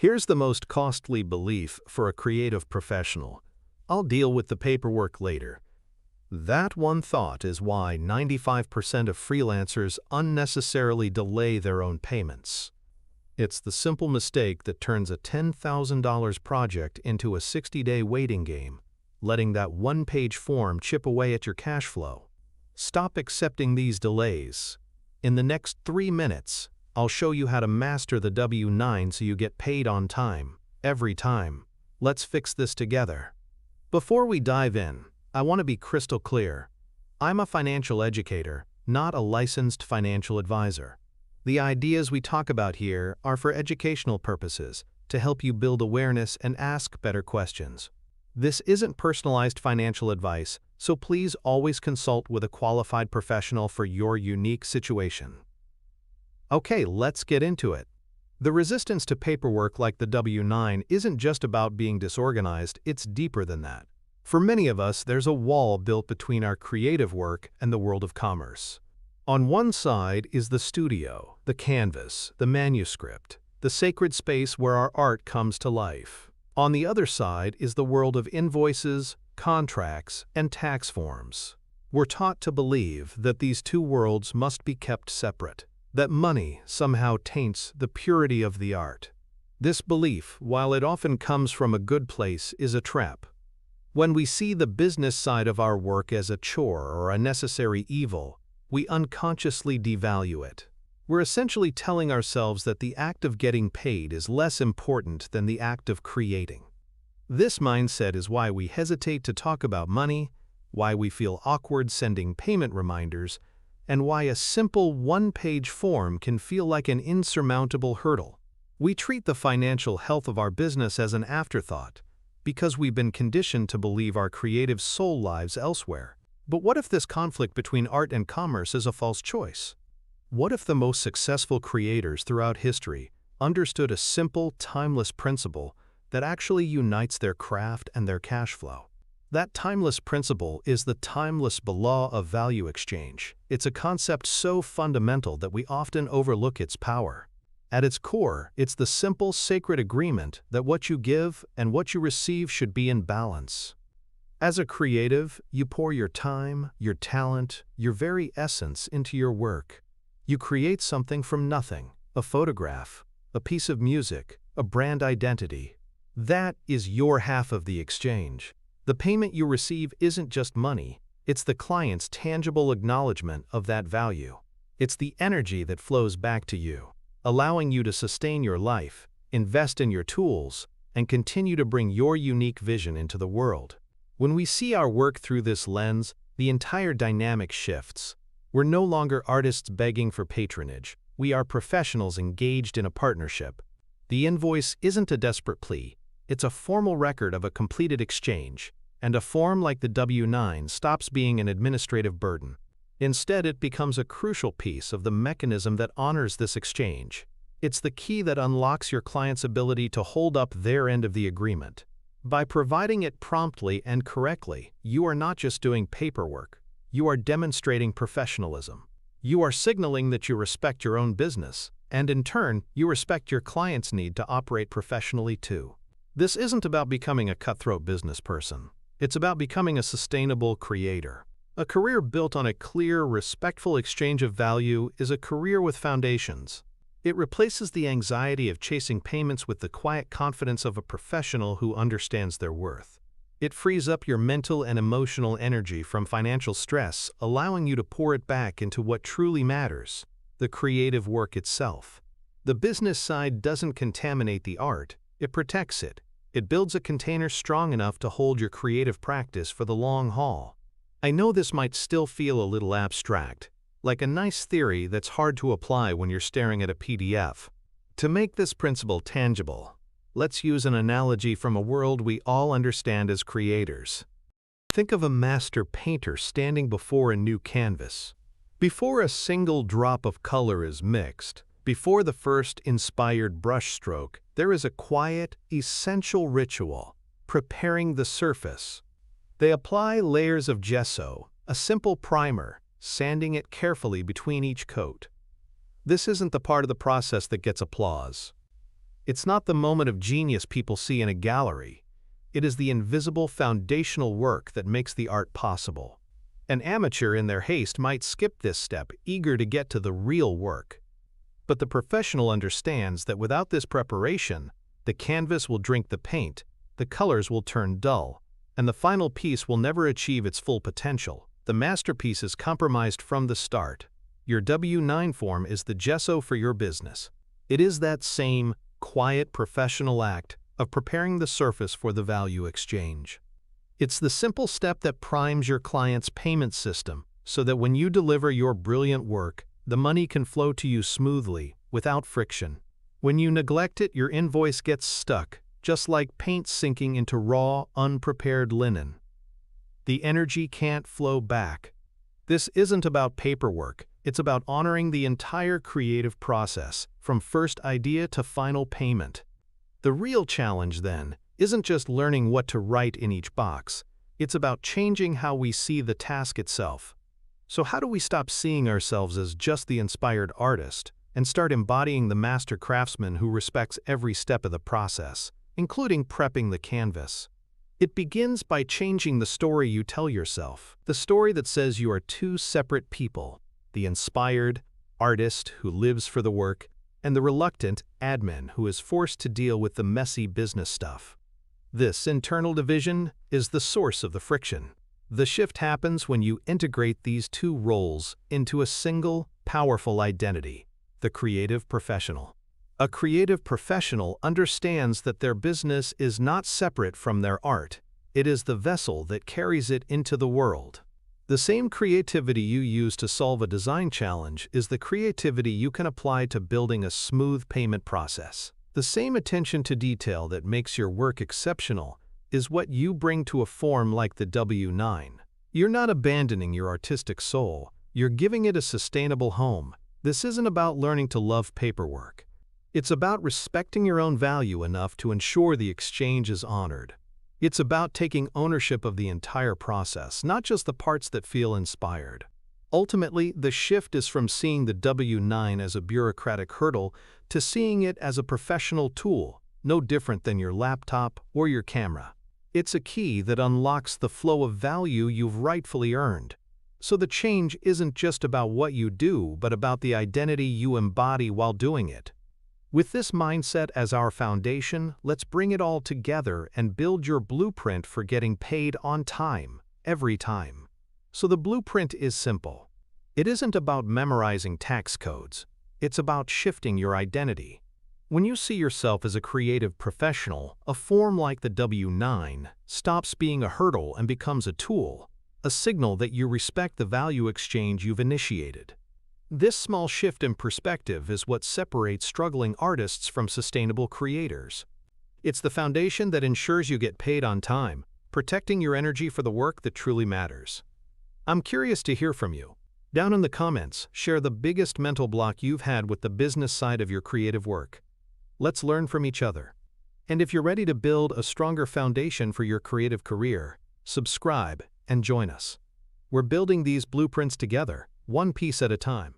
Here's the most costly belief for a creative professional: I'll deal with the paperwork later. That one thought is why 95% of freelancers unnecessarily delay their own payments. It's the simple mistake that turns a $10,000 project into a 60-day waiting game, letting that one-page form chip away at your cash flow. Stop accepting these delays. In the next 3 minutes, I'll show you how to master the W-9 so you get paid on time, every time. Let's fix this together. Before we dive in, I want to be crystal clear. I'm a financial educator, not a licensed financial advisor. The ideas we talk about here are for educational purposes, to help you build awareness and ask better questions. This isn't personalized financial advice, so please always consult with a qualified professional for your unique situation. Okay, let's get into it. The resistance to paperwork like the W-9 isn't just about being disorganized, it's deeper than that. For many of us, there's a wall built between our creative work and the world of commerce. On one side is the studio, the canvas, the manuscript, the sacred space where our art comes to life. On the other side is the world of invoices, contracts, and tax forms. We're taught to believe that these two worlds must be kept separate, that money somehow taints the purity of the art. This belief, while it often comes from a good place, is a trap. When we see the business side of our work as a chore or a necessary evil, we unconsciously devalue it. We're essentially telling ourselves that the act of getting paid is less important than the act of creating. This mindset is why we hesitate to talk about money, why we feel awkward sending payment reminders, and why a simple one-page form can feel like an insurmountable hurdle. We treat the financial health of our business as an afterthought, because we've been conditioned to believe our creative soul lives elsewhere. But what if this conflict between art and commerce is a false choice? What if the most successful creators throughout history understood a simple, timeless principle that actually unites their craft and their cash flow? That timeless principle is the timeless law of value exchange. It's a concept so fundamental that we often overlook its power. At its core, it's the simple, sacred agreement that what you give and what you receive should be in balance. As a creative, you pour your time, your talent, your very essence into your work. You create something from nothing: a photograph, a piece of music, a brand identity. That is your half of the exchange. The payment you receive isn't just money, it's the client's tangible acknowledgement of that value. It's the energy that flows back to you, allowing you to sustain your life, invest in your tools, and continue to bring your unique vision into the world. When we see our work through this lens, the entire dynamic shifts. We're no longer artists begging for patronage. We are professionals engaged in a partnership. The invoice isn't a desperate plea. It's a formal record of a completed exchange, and a form like the W-9 stops being an administrative burden. Instead, it becomes a crucial piece of the mechanism that honors this exchange. It's the key that unlocks your client's ability to hold up their end of the agreement. By providing it promptly and correctly, you are not just doing paperwork. You are demonstrating professionalism. You are signaling that you respect your own business, and in turn, you respect your client's need to operate professionally too. This isn't about becoming a cutthroat business person. It's about becoming a sustainable creator. A career built on a clear, respectful exchange of value is a career with foundations. It replaces the anxiety of chasing payments with the quiet confidence of a professional who understands their worth. It frees up your mental and emotional energy from financial stress, allowing you to pour it back into what truly matters: the creative work itself. The business side doesn't contaminate the art, it protects it. It builds a container strong enough to hold your creative practice for the long haul. I know this might still feel a little abstract, like a nice theory that's hard to apply when you're staring at a PDF. To make this principle tangible, let's use an analogy from a world we all understand as creators. Think of a master painter standing before a new canvas. Before a single drop of color is mixed, before the first inspired brushstroke, there is a quiet, essential ritual: preparing the surface. They apply layers of gesso, a simple primer, sanding it carefully between each coat. This isn't the part of the process that gets applause. It's not the moment of genius people see in a gallery. It is the invisible foundational work that makes the art possible. An amateur in their haste might skip this step, eager to get to the real work. But the professional understands that without this preparation, the canvas will drink the paint, the colors will turn dull, and the final piece will never achieve its full potential. The masterpiece is compromised from the start. Your W-9 form is the gesso for your business. It is that same, quiet professional act of preparing the surface for the value exchange. It's the simple step that primes your client's payment system so that when you deliver your brilliant work, the money can flow to you smoothly, without friction. When you neglect it, your invoice gets stuck, just like paint sinking into raw, unprepared linen. The energy can't flow back. This isn't about paperwork. It's about honoring the entire creative process, from first idea to final payment. The real challenge, then, isn't just learning what to write in each box. It's about changing how we see the task itself. So how do we stop seeing ourselves as just the inspired artist and start embodying the master craftsman who respects every step of the process, including prepping the canvas? It begins by changing the story you tell yourself, the story that says you are two separate people, the inspired artist who lives for the work, and the reluctant admin who is forced to deal with the messy business stuff. This internal division is the source of the friction. The shift happens when you integrate these two roles into a single, powerful identity, the creative professional. A creative professional understands that their business is not separate from their art. It is the vessel that carries it into the world. The same creativity you use to solve a design challenge is the creativity you can apply to building a smooth payment process. The same attention to detail that makes your work exceptional is what you bring to a form like the W-9. You're not abandoning your artistic soul. You're giving it a sustainable home. This isn't about learning to love paperwork. It's about respecting your own value enough to ensure the exchange is honored. It's about taking ownership of the entire process, not just the parts that feel inspired. Ultimately, the shift is from seeing the W-9 as a bureaucratic hurdle to seeing it as a professional tool, no different than your laptop or your camera. It's a key that unlocks the flow of value you've rightfully earned. So the change isn't just about what you do, but about the identity you embody while doing it. With this mindset as our foundation, let's bring it all together and build your blueprint for getting paid on time, every time. So the blueprint is simple. It isn't about memorizing tax codes. It's about shifting your identity. When you see yourself as a creative professional, a form like the W-9 stops being a hurdle and becomes a tool, a signal that you respect the value exchange you've initiated. This small shift in perspective is what separates struggling artists from sustainable creators. It's the foundation that ensures you get paid on time, protecting your energy for the work that truly matters. I'm curious to hear from you. Down in the comments, share the biggest mental block you've had with the business side of your creative work. Let's learn from each other. And if you're ready to build a stronger foundation for your creative career, subscribe and join us. We're building these blueprints together, one piece at a time.